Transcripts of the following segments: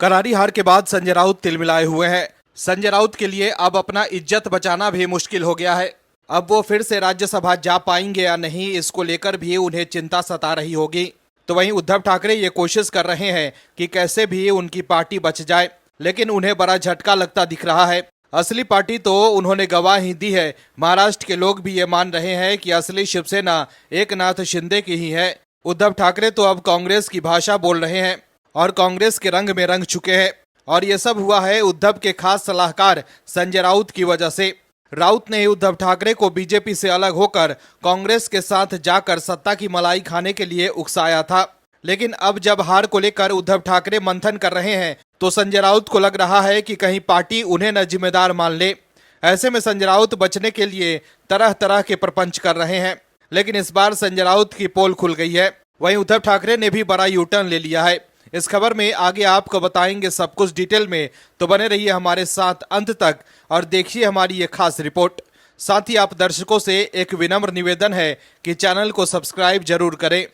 करारी हार के बाद संजय राउत तिलमिलाए हुए हैं। संजय राउत के लिए अब अपना इज्जत बचाना भी मुश्किल हो गया है। अब वो फिर से राज्यसभा जा पाएंगे या नहीं, इसको लेकर भी उन्हें चिंता सता रही होगी। तो वहीं उद्धव ठाकरे ये कोशिश कर रहे हैं कि कैसे भी उनकी पार्टी बच जाए, लेकिन उन्हें बड़ा झटका लगता दिख रहा है। असली पार्टी तो उन्होंने गवा ही दी है। महाराष्ट्र के लोग भी ये मान रहे हैं कि असली शिवसेना एकनाथ शिंदे की ही है। उद्धव ठाकरे तो अब कांग्रेस की भाषा बोल रहे हैं और कांग्रेस के रंग में रंग चुके हैं। और ये सब हुआ है उद्धव के खास सलाहकार संजय राउत की वजह से। राउत ने ही उद्धव ठाकरे को बीजेपी से अलग होकर कांग्रेस के साथ जाकर सत्ता की मलाई खाने के लिए उकसाया था। लेकिन अब जब हार को लेकर उद्धव ठाकरे मंथन कर रहे हैं तो संजय राउत को लग रहा है कि कहीं पार्टी उन्हें न जिम्मेदार मान ले। ऐसे में संजय राउत बचने के लिए तरह तरह के प्रपंच कर रहे हैं। लेकिन इस बार संजय राउत की पोल खुल गई है। वहीं उद्धव ठाकरे ने भी बड़ा यू टर्न ले लिया है। इस खबर में आगे आपको बताएंगे सब कुछ डिटेल में, तो बने रहिए हमारे साथ अंत तक और देखिए हमारी ये खास रिपोर्ट। साथ ही आप दर्शकों से एक विनम्र निवेदन है कि चैनल को सब्सक्राइब जरूर करें।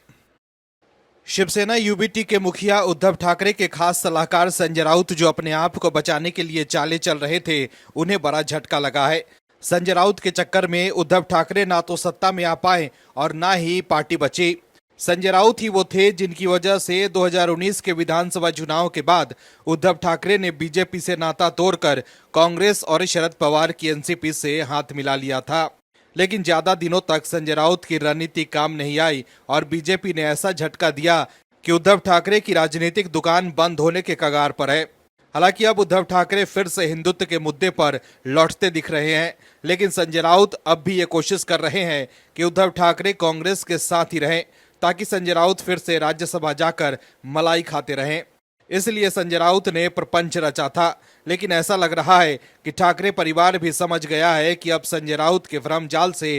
शिवसेना यूबीटी के मुखिया उद्धव ठाकरे के खास सलाहकार संजय राउत जो अपने आप को बचाने के लिए चाले चल रहे थे, उन्हें बड़ा झटका लगा है। संजय राउत के चक्कर में उद्धव ठाकरे ना तो सत्ता में आ पाए और ना ही पार्टी बची। संजय राउत ही वो थे जिनकी वजह से 2019 के विधानसभा चुनाव के बाद उद्धव ठाकरे ने बीजेपी से नाता तोड़कर कांग्रेस और शरद पवार की एनसीपी से हाथ मिला लिया था। लेकिन ज्यादा दिनों तक संजय राउत की रणनीति काम नहीं आई और बीजेपी ने ऐसा झटका दिया कि उद्धव ठाकरे की राजनीतिक दुकान बंद होने के कगार पर है। हालांकि अब उद्धव ठाकरे फिर से हिंदुत्व के मुद्दे पर लौटते दिख रहे हैं, लेकिन संजय राउत अब भी ये कोशिश कर रहे हैं कि उद्धव ठाकरे कांग्रेस के साथ ही रहें ताकि संजय राउत फिर से राज्यसभा जाकर मलाई खाते रहें। इसलिए संजय राउत ने प्रपंच रचा था। लेकिन ऐसा लग रहा है कि ठाकरे परिवार भी समझ गया है कि अब संजय राउत के भ्रम जाल से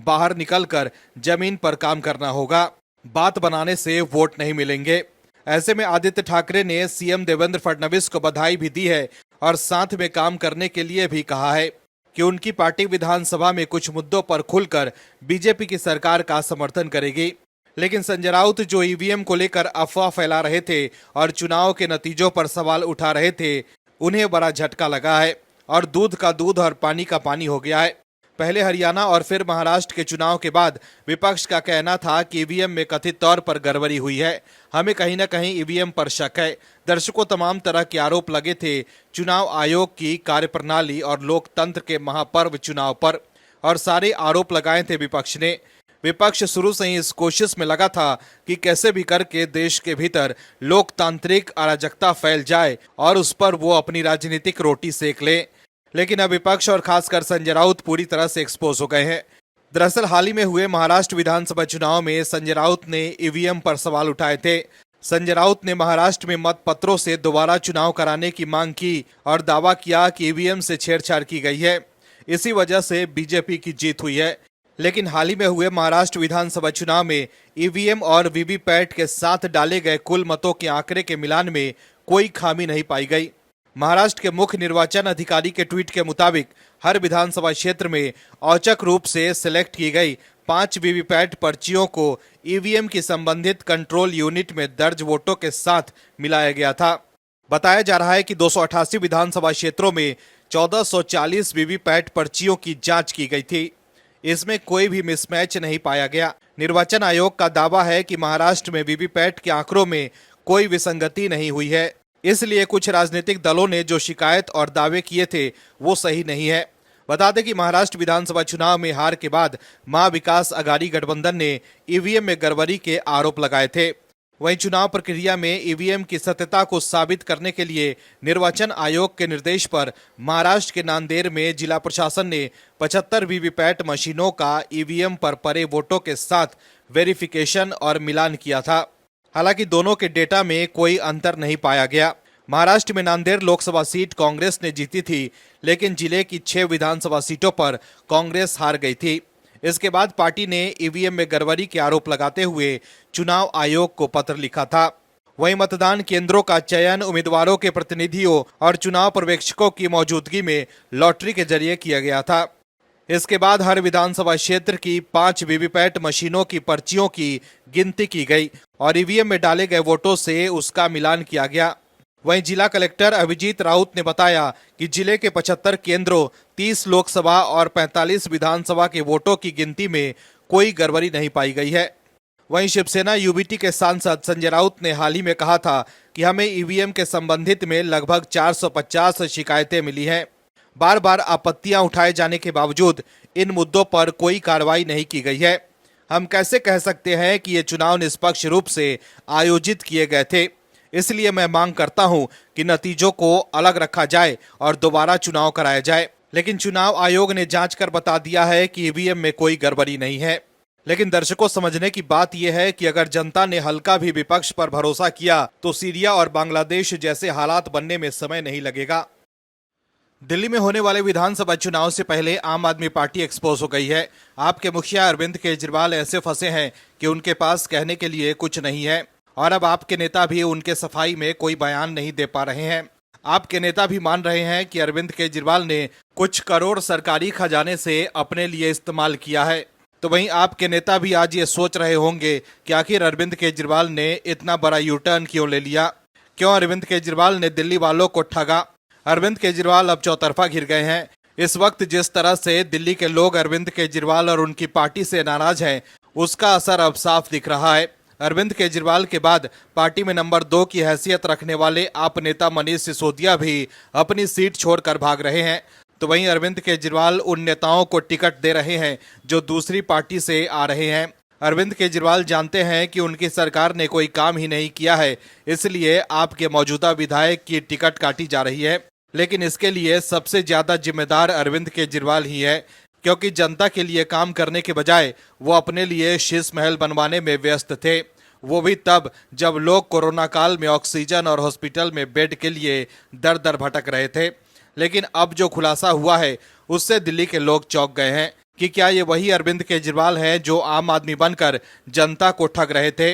बाहर निकलकर जमीन पर काम करना होगा। बात बनाने से वोट नहीं मिलेंगे। ऐसे में आदित्य ठाकरे ने सीएम देवेंद्र फडणवीस को बधाई भी दी है और साथ में काम करने के लिए भी कहा है कि उनकी पार्टी विधानसभा में कुछ मुद्दों पर खुलकर बीजेपी की सरकार का समर्थन करेगी। लेकिन संजय राउत जो ईवीएम को लेकर अफवाह फैला रहे थे और चुनाव के नतीजों पर सवाल उठा रहे थे, उन्हें बड़ा झटका लगा है और दूध का दूध और पानी का पानी हो गया है। पहले हरियाणा और फिर महाराष्ट्र के चुनाव के बाद विपक्ष का कहना था कि ईवीएम में कथित तौर पर गड़बड़ी हुई है, हमें कहीं न कहीं ईवीएम पर शक है। दर्शकों तमाम तरह के आरोप लगे थे चुनाव आयोग की कार्यप्रणाली और लोकतंत्र के महापर्व चुनाव पर, और सारे आरोप लगाए थे विपक्ष ने। विपक्ष शुरू से ही इस कोशिश में लगा था कि कैसे भी करके देश के भीतर लोकतांत्रिक अराजकता फैल जाए और उस पर वो अपनी राजनीतिक रोटी सेक ले। लेकिन अब विपक्ष और खासकर संजय राउत पूरी तरह से एक्सपोज हो गए हैं। दरअसल हाल ही में हुए महाराष्ट्र विधानसभा चुनाव में संजय राउत ने ईवीएम पर सवाल उठाए थे। संजय राउत ने महाराष्ट्र में मतपत्रों से दोबारा चुनाव कराने की मांग की और दावा किया कि ईवीएम से छेड़छाड़ की गई है, इसी वजह से बीजेपी की जीत हुई है। लेकिन हाल ही में हुए महाराष्ट्र विधानसभा चुनाव में ईवीएम और वीवीपैट के साथ डाले गए कुल मतों के आंकड़े के मिलान में कोई खामी नहीं पाई गई। महाराष्ट्र के मुख्य निर्वाचन अधिकारी के ट्वीट के मुताबिक हर विधानसभा क्षेत्र में औचक रूप से सिलेक्ट की गई 5 वीवीपैट पर्चियों को ईवीएम की संबंधित कंट्रोल यूनिट में दर्ज वोटों के साथ मिलाया गया था। बताया जा रहा है कि 288 विधानसभा क्षेत्रों में 1440 वीवीपैट पर्चियों की जांच की गई थी। इसमें कोई भी मिसमैच नहीं पाया गया। निर्वाचन आयोग का दावा है कि महाराष्ट्र में वीवीपैट के आंकड़ों में कोई विसंगति नहीं हुई है, इसलिए कुछ राजनीतिक दलों ने जो शिकायत और दावे किए थे वो सही नहीं है। बता दें कि महाराष्ट्र विधानसभा चुनाव में हार के बाद महाविकास आघाड़ी गठबंधन ने ईवीएम में गड़बड़ी के आरोप लगाए थे। वहीं चुनाव प्रक्रिया में ईवीएम की सत्यता को साबित करने के लिए निर्वाचन आयोग के निर्देश पर महाराष्ट्र के नांदेड़ में जिला प्रशासन ने 75 वीवीपैट मशीनों का ईवीएम पर पड़े वोटों के साथ वेरिफिकेशन और मिलान किया था। हालांकि दोनों के डेटा में कोई अंतर नहीं पाया गया। महाराष्ट्र में नांदेड़ लोकसभा सीट कांग्रेस ने जीती थी, लेकिन जिले की 6 विधानसभा सीटों पर कांग्रेस हार गई थी। इसके बाद पार्टी ने ईवीएम में गड़बड़ी के आरोप लगाते हुए चुनाव आयोग को पत्र लिखा था। वहीं मतदान केंद्रों का चयन उम्मीदवारों के प्रतिनिधियों और चुनाव पर्यवेक्षकों की मौजूदगी में लॉटरी के जरिए किया गया था। इसके बाद हर विधानसभा क्षेत्र की 5 वीवीपैट मशीनों की पर्चियों की गिनती की गई और ईवीएम में डाले गए वोटों से उसका मिलान किया गया। वहीं जिला कलेक्टर अभिजीत राउत ने बताया कि जिले के 75 केंद्रों, 30 लोकसभा और 45 विधानसभा के वोटों की गिनती में कोई गड़बड़ी नहीं पाई गई है। वहीं शिवसेना यूबीटी के सांसद संजय राउत ने हाल ही में कहा था कि हमें ईवीएम के संबंधित में लगभग 450 शिकायतें मिली हैं। बार बार आपत्तियां उठाए जाने के बावजूद इन मुद्दों पर कोई कार्रवाई नहीं की गई है। हम कैसे कह सकते हैं कि ये चुनाव निष्पक्ष रूप से आयोजित किए गए थे। इसलिए मैं मांग करता हूं कि नतीजों को अलग रखा जाए और दोबारा चुनाव कराया जाए। लेकिन चुनाव आयोग ने जांच कर बता दिया है कि ईवीएम में कोई गड़बड़ी नहीं है। लेकिन दर्शकों, समझने की बात यह है कि अगर जनता ने हल्का भी विपक्ष पर भरोसा किया तो सीरिया और बांग्लादेश जैसे हालात बनने में समय नहीं लगेगा। दिल्ली में होने वाले विधानसभा चुनाव से पहले आम आदमी पार्टी एक्सपोज हो गई है। आपके मुखिया अरविंद केजरीवाल ऐसे फंसे हैं कि उनके पास कहने के लिए कुछ नहीं है और अब आपके नेता भी उनके सफाई में कोई बयान नहीं दे पा रहे हैं। आपके नेता भी मान रहे हैं कि अरविंद केजरीवाल ने कुछ करोड़ सरकारी खजाने से अपने लिए इस्तेमाल किया है। तो वहीं आपके नेता भी आज ये सोच रहे होंगे कि आखिर अरविंद केजरीवाल ने इतना बड़ा यू टर्न क्यों ले लिया, क्यों अरविंद केजरीवाल ने दिल्ली वालों को ठगा। अरविंद केजरीवाल अब चौतरफा घिर गए हैं। इस वक्त जिस तरह से दिल्ली के लोग अरविंद केजरीवाल और उनकी पार्टी से नाराज हैं, उसका असर अब साफ दिख रहा है। अरविंद केजरीवाल के बाद पार्टी में नंबर 2 की हैसियत रखने वाले आप नेता मनीष सिसोदिया भी अपनी सीट छोड़कर भाग रहे हैं। तो वहीं अरविंद केजरीवाल उन नेताओं को टिकट दे रहे हैं जो दूसरी पार्टी से आ रहे हैं। अरविंद केजरीवाल जानते हैं कि उनकी सरकार ने कोई काम ही नहीं किया है, इसलिए आपके मौजूदा विधायक की टिकट काटी जा रही है। लेकिन इसके लिए सबसे ज्यादा जिम्मेदार अरविंद केजरीवाल ही है, क्योंकि जनता के लिए काम करने के बजाय वो अपने लिए शीश महल बनवाने में व्यस्त थे। वो भी तब जब लोग कोरोना काल में ऑक्सीजन और हॉस्पिटल में बेड के लिए दर दर भटक रहे थे। लेकिन अब जो खुलासा हुआ है उससे दिल्ली के लोग चौंक गए हैं कि क्या ये वही अरविंद केजरीवाल हैं जो आम आदमी बनकर जनता को ठग रहे थे।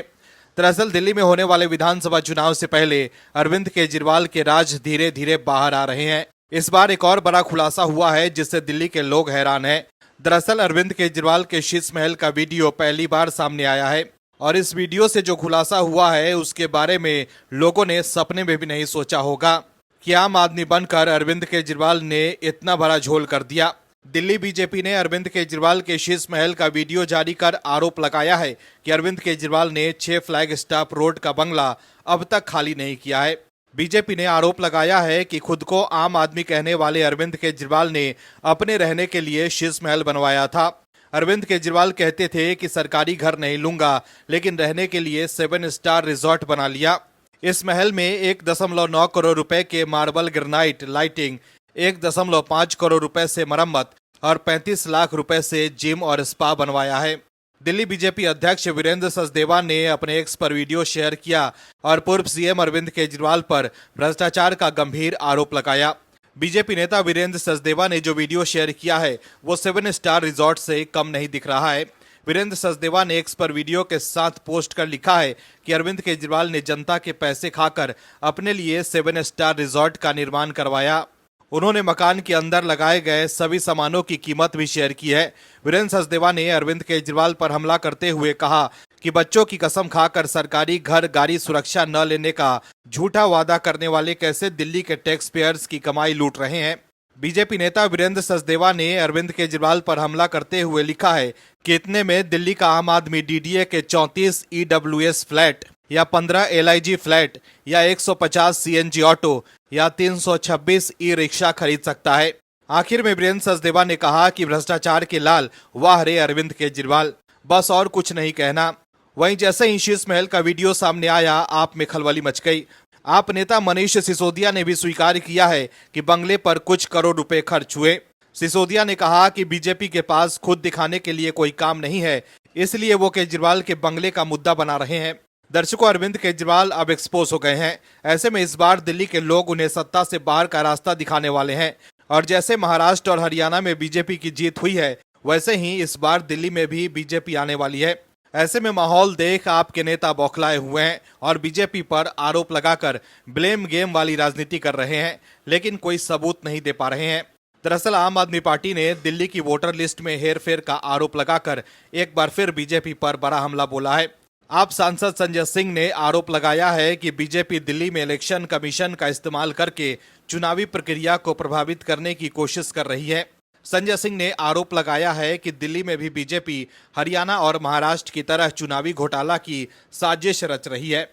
दरअसल दिल्ली में होने वाले विधानसभा चुनाव से पहले अरविंद केजरीवाल के राज धीरे धीरे बाहर आ रहे हैं। इस बार एक और बड़ा खुलासा हुआ है जिससे दिल्ली के लोग हैरान हैं। दरअसल अरविंद केजरीवाल के शीश महल का वीडियो पहली बार सामने आया है और इस वीडियो से जो खुलासा हुआ है उसके बारे में लोगों ने सपने में भी नहीं सोचा होगा कि आम आदमी बनकर अरविंद केजरीवाल ने इतना बड़ा झोल कर दिया। दिल्ली बीजेपी ने अरविंद केजरीवाल के शीश महल का वीडियो जारी कर आरोप लगाया है कि अरविंद केजरीवाल ने 6 फ्लैग स्टाफ रोड का बंगला अब तक खाली नहीं किया है। बीजेपी ने आरोप लगाया है कि खुद को आम आदमी कहने वाले अरविंद केजरीवाल ने अपने रहने के लिए शीश महल बनवाया था। अरविंद केजरीवाल कहते थे कि सरकारी घर नहीं लूंगा, लेकिन रहने के लिए 7 स्टार रिजॉर्ट बना लिया। इस महल में 1.9 करोड़ रुपए के मार्बल ग्रेनाइट लाइटिंग, 1.5 करोड़ रुपए से मरम्मत और 35 लाख रुपए से जिम और स्पा बनवाया है। दिल्ली बीजेपी अध्यक्ष वीरेंद्र सचदेवा ने अपने एक्स पर वीडियो शेयर किया और पूर्व सीएम अरविंद केजरीवाल पर भ्रष्टाचार का गंभीर आरोप लगाया। बीजेपी नेता वीरेंद्र सचदेवा ने जो वीडियो शेयर किया है वो 7 स्टार रिजॉर्ट से कम नहीं दिख रहा है। वीरेंद्र सचदेवा ने एक्स पर वीडियो के साथ पोस्ट कर लिखा है कि अरविंद केजरीवाल ने जनता के पैसे खाकर अपने लिए 7 स्टार रिजॉर्ट का निर्माण करवाया। उन्होंने मकान के अंदर लगाए गए सभी सामानों की कीमत भी शेयर की है। वीरेंद्र सचदेवा ने अरविंद केजरीवाल पर हमला करते हुए कहा कि बच्चों की कसम खाकर सरकारी घर गाड़ी सुरक्षा न लेने का झूठा वादा करने वाले कैसे दिल्ली के टैक्स पेयर्स की कमाई लूट रहे हैं। बीजेपी नेता वीरेंद्र सचदेवा ने अरविंद केजरीवाल पर हमला करते हुए लिखा है कि इतने में दिल्ली का आम आदमी डीडीए के 34 ईडब्ल्यूएस फ्लैट या 15 एलआईजी फ्लैट या 150 सीएनजी ऑटो या 326 ई रिक्शा खरीद सकता है। आखिर में वीरेंद्र सचदेवा ने कहा कि भ्रष्टाचार के लाल वाह रे अरविंद केजरीवाल, बस और कुछ नहीं कहना। वहीं जैसे ही शीश महल का वीडियो सामने आया, आप में खलबली मच गई। आप नेता मनीष सिसोदिया ने भी स्वीकार किया है कि बंगले पर कुछ करोड़ रुपए खर्च हुए। सिसोदिया ने कहा कि बीजेपी के पास खुद दिखाने के लिए कोई काम नहीं है, इसलिए वो केजरीवाल के बंगले का मुद्दा बना रहे हैं। दर्शकों, अरविंद केजरीवाल अब एक्सपोज हो गए हैं। ऐसे में इस बार दिल्ली के लोग उन्हें सत्ता से बाहर का रास्ता दिखाने वाले हैं और जैसे महाराष्ट्र और हरियाणा में बीजेपी की जीत हुई है, वैसे ही इस बार दिल्ली में भी बीजेपी आने वाली है। ऐसे में माहौल देख आपके नेता बौखलाए हुए हैं और बीजेपी पर आरोप लगाकर ब्लेम गेम वाली राजनीति कर रहे हैं, लेकिन कोई सबूत नहीं दे पा रहे हैं। दरअसल आम आदमी पार्टी ने दिल्ली की वोटर लिस्ट में हेरफेर का आरोप लगाकर एक बार फिर बीजेपी पर बड़ा हमला बोला है। आप सांसद संजय सिंह ने आरोप लगाया है कि बीजेपी दिल्ली में इलेक्शन कमीशन का इस्तेमाल करके चुनावी प्रक्रिया को प्रभावित करने की कोशिश कर रही है। संजय सिंह ने आरोप लगाया है कि दिल्ली में भी बीजेपी हरियाणा और महाराष्ट्र की तरह चुनावी घोटाला की साजिश रच रही है।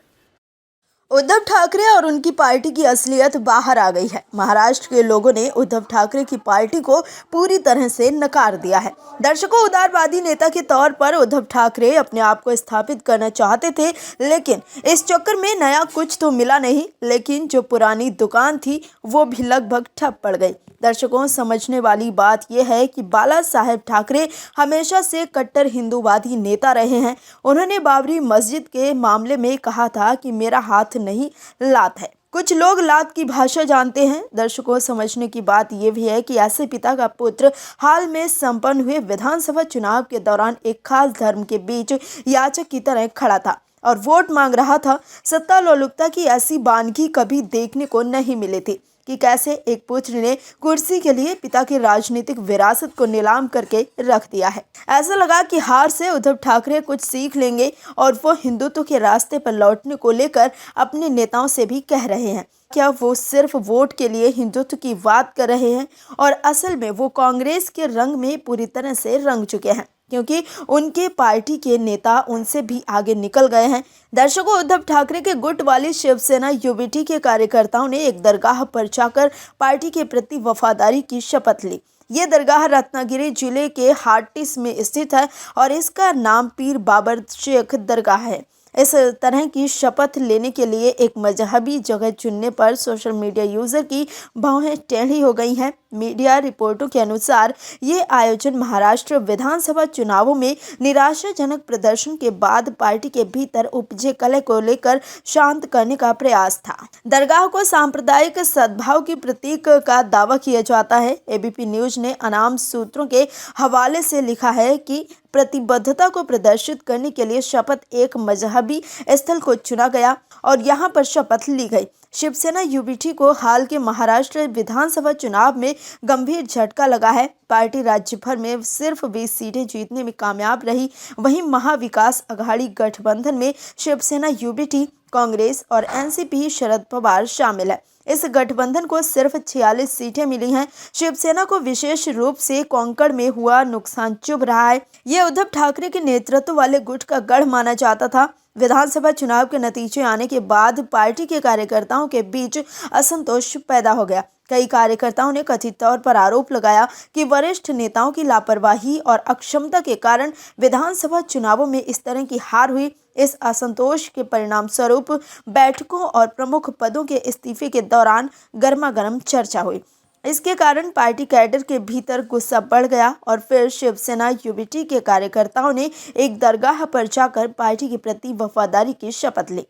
उद्धव ठाकरे और उनकी पार्टी की असलियत बाहर आ गई है। महाराष्ट्र के लोगों ने उद्धव ठाकरे की पार्टी को पूरी तरह से नकार दिया है। दर्शकों, उदारवादी नेता के तौर पर उद्धव ठाकरे अपने आप को स्थापित करना चाहते थे, लेकिन इस चक्कर में नया कुछ तो मिला नहीं, लेकिन जो पुरानी दुकान थी वो भी लगभग ठप पड़ गई। दर्शकों, समझने वाली बात यह है कि बाला साहेब ठाकरे हमेशा से कट्टर हिंदूवादी नेता रहे हैं। उन्होंने बाबरी मस्जिद के मामले में कहा था कि मेरा हाथ नहीं, लात है। कुछ लोग लात की भाषा जानते हैं। दर्शकों, समझने की बात यह भी है कि ऐसे पिता का पुत्र हाल में संपन्न हुए विधानसभा चुनाव के दौरान एक खास धर्म के बीच याचक की तरह खड़ा था और वोट मांग रहा था। सत्ता लोलुपता की ऐसी बानगी कभी देखने को नहीं मिली थी कि कैसे एक पुत्र ने कुर्सी के लिए पिता की राजनीतिक विरासत को नीलाम करके रख दिया है। ऐसा लगा कि हार से उद्धव ठाकरे कुछ सीख लेंगे और वो हिंदुत्व के रास्ते पर लौटने को लेकर अपने नेताओं से भी कह रहे हैं। क्या वो सिर्फ वोट के लिए हिंदुत्व की बात कर रहे हैं और असल में वो कांग्रेस के रंग में पूरी तरह से रंग चुके हैं, क्योंकि उनके पार्टी के नेता उनसे भी आगे निकल गए हैं। दर्शकों, उद्धव ठाकरे के गुट वाली शिवसेना यूबीटी के कार्यकर्ताओं ने एक दरगाह पर जाकर पार्टी के प्रति वफादारी की शपथ ली। ये दरगाह रत्नागिरी जिले के हाटिस में स्थित है और इसका नाम पीर बाबर शेख दरगाह है। इस तरह की शपथ लेने के लिए एक मजहबी जगह चुनने पर सोशल मीडिया यूजर की भौहें टेढ़ी हो गई हैं। मीडिया रिपोर्टों के अनुसार ये आयोजन महाराष्ट्र विधानसभा चुनावों में निराशाजनक प्रदर्शन के बाद पार्टी के भीतर उपजे कलह को लेकर शांत करने का प्रयास था। दरगाह को सांप्रदायिक सद्भाव की प्रतीक का दावा किया जाता है। एबीपी न्यूज ने अनाम सूत्रों के हवाले से लिखा है कि प्रतिबद्धता को प्रदर्शित करने के लिए शपथ एक मजहबी स्थल को चुना गया और यहां पर शपथ ली गई। शिवसेना यूबीटी को हाल के महाराष्ट्र विधानसभा चुनाव में गंभीर झटका लगा है। पार्टी राज्य भर में सिर्फ 20 सीटें जीतने में कामयाब रही। वहीं महाविकास अघाड़ी गठबंधन में शिवसेना यूबीटी, कांग्रेस और एनसीपी शरद पवार शामिल है। इस गठबंधन को सिर्फ 46 सीटें मिली हैं। शिवसेना को विशेष रूप से कोंकण में हुआ नुकसान चुभ रहा है। ये उद्धव ठाकरे के नेतृत्व वाले गुट का गढ़ माना जाता था। विधानसभा चुनाव के नतीजे आने के बाद पार्टी के कार्यकर्ताओं के बीच असंतोष पैदा हो गया। कई कार्यकर्ताओं ने कथित तौर पर आरोप लगाया कि वरिष्ठ नेताओं की लापरवाही और अक्षमता के कारण विधानसभा चुनावों में इस तरह की हार हुई। इस असंतोष के परिणाम स्वरूप बैठकों और प्रमुख पदों के इस्तीफे के दौरान गर्मागर्म चर्चा हुई। इसके कारण पार्टी कैडर के भीतर गुस्सा बढ़ गया और फिर शिवसेना यूबीटी के कार्यकर्ताओं ने एक दरगाह पर जाकर पार्टी के प्रति वफादारी की शपथ ली।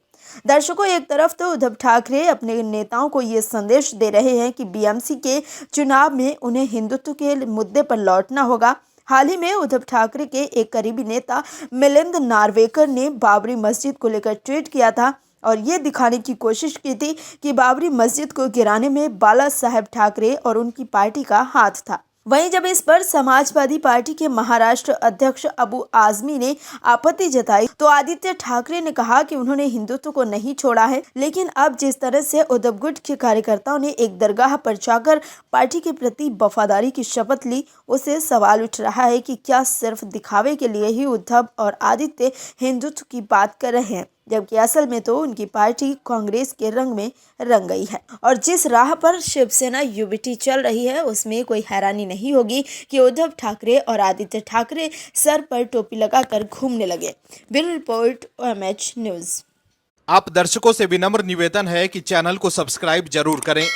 दर्शकों, एक तरफ तो उद्धव ठाकरे अपने नेताओं को ये संदेश दे रहे हैं कि बीएमसी के चुनाव में उन्हें हिंदुत्व के मुद्दे पर लौटना होगा। हाल ही में उद्धव ठाकरे के एक करीबी नेता मिलिंद नार्वेकर ने बाबरी मस्जिद को लेकर ट्वीट किया था और ये दिखाने की कोशिश की थी कि बाबरी मस्जिद को गिराने में बाला साहेब ठाकरे और उनकी पार्टी का हाथ था। वहीं जब इस पर समाजवादी पार्टी के महाराष्ट्र अध्यक्ष अबू आजमी ने आपत्ति जताई तो आदित्य ठाकरे ने कहा कि उन्होंने हिंदुत्व को नहीं छोड़ा है, लेकिन अब जिस तरह से उद्धव गुट के कार्यकर्ताओं ने एक दरगाह पर जाकर पार्टी के प्रति वफादारी की शपथ ली, उससे सवाल उठ रहा है कि क्या सिर्फ दिखावे के लिए ही उद्धव और आदित्य हिंदुत्व की बात कर रहे हैं, जबकि असल में तो उनकी पार्टी कांग्रेस के रंग में रंग गई है। और जिस राह पर शिवसेना यूबीटी चल रही है उसमें कोई हैरानी नहीं होगी कि उद्धव ठाकरे और आदित्य ठाकरे सर पर टोपी लगाकर घूमने लगे। Bureau report, OMH news. आप दर्शकों से विनम्र निवेदन है कि चैनल को सब्सक्राइब जरूर करें